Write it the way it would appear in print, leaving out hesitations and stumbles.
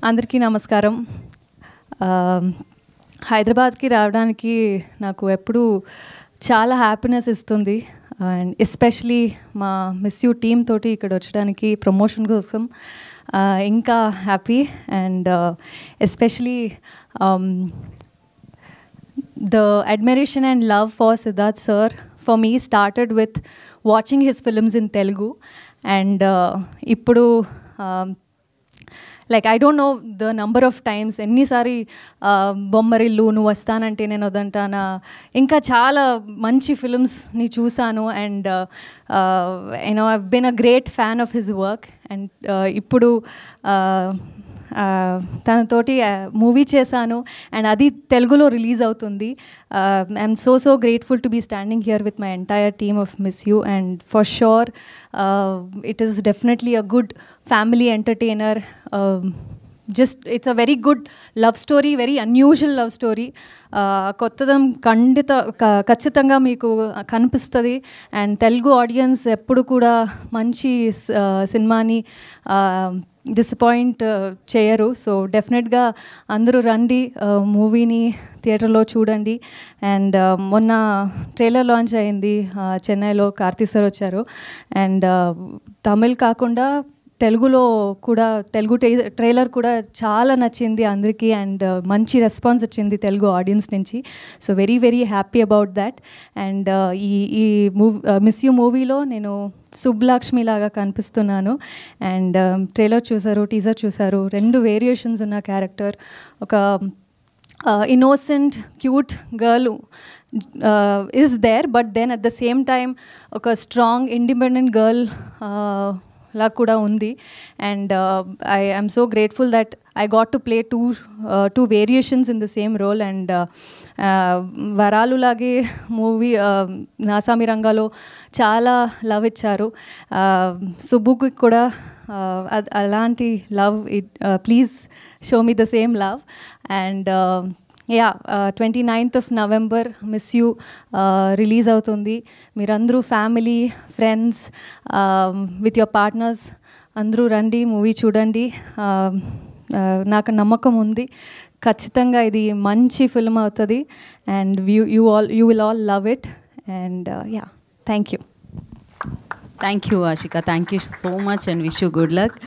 అందరికీ నమస్కారం. హైదరాబాద్కి రావడానికి నాకు ఎప్పుడూ చాలా హ్యాపీనెస్ ఇస్తుంది. అండ్ ఎస్పెషలీ మా మిస్ యూ టీమ్ తోటి ఇక్కడ వచ్చడానికి ప్రమోషన్ కోసం ఇంకా happy. And especially the admiration and love for Siddharth sir for me started with watching his films in Telugu, and ippudu like I don't know the number of times enni sari bommarillu nu vastanante nenu odantana inka chaala manchi films ni chusanu, and you know, I've been a great fan of his work. And ippudu తనతోటి movie చేశాను, and అది తెలుగులో release అవుతుంది. I'm so grateful to be standing here with my entire team of Miss You, and for sure it is definitely a good family entertainer. Just it's a very good love story, very unusual love story. కొత్తదం ఖచ్చితంగా మీకు కనిపిస్తుంది. And Telugu audience ఎప్పుడు కూడా మంచి సినిమాని disappoint చేయరు. So డెఫినెట్గా అందరూ రండి, మూవీని థియేటర్లో చూడండి. అండ్ మొన్న ట్రైలర్ లాంచ్ అయింది చెన్నైలో, కార్తీ సార్ వచ్చారు. అండ్ తమిళ్ కాకుండా తెలుగులో కూడా తెలుగు ట్రైలర్ కూడా చాలా నచ్చింది అందరికీ, అండ్ మంచి రెస్పాన్స్ వచ్చింది తెలుగు ఆడియన్స్ నుంచి. So very happy about that. And ఈ మూవీ మిస్ యూ మూవీలో నేను సుబ్బలక్ష్మి లాగా కనిపిస్తున్నాను. అండ్ ట్రైలర్ చూసారు, టీజర్ చూసారు, 2 వేరియేషన్స్ ఉన్న క్యారెక్టర్. ఒక innocent cute girl is there, but then at the same time ఒక strong independent girl లా కూడా ఉంది. And I am so grateful that I got to play two variations in the same role. And వరాలు లాగే movie Naa Saami రంగాలో చాలా love ఇచ్చారు. సుబ్బుకి కూడా అలాంటి love, please show me the same love. And yeah 29th of November miss you release అవుతుంది. మీరందరూ family, friends, with your partners అందరూ రండి, మూవీ చూడండి. నాకు నమ్మకం ఉంది ఖచ్చితంగా ఇది మంచి ఫిల్మ్ అవుతుంది. And you will all love it. And yeah, thank you Ashika, thank you so much, and wish you good luck.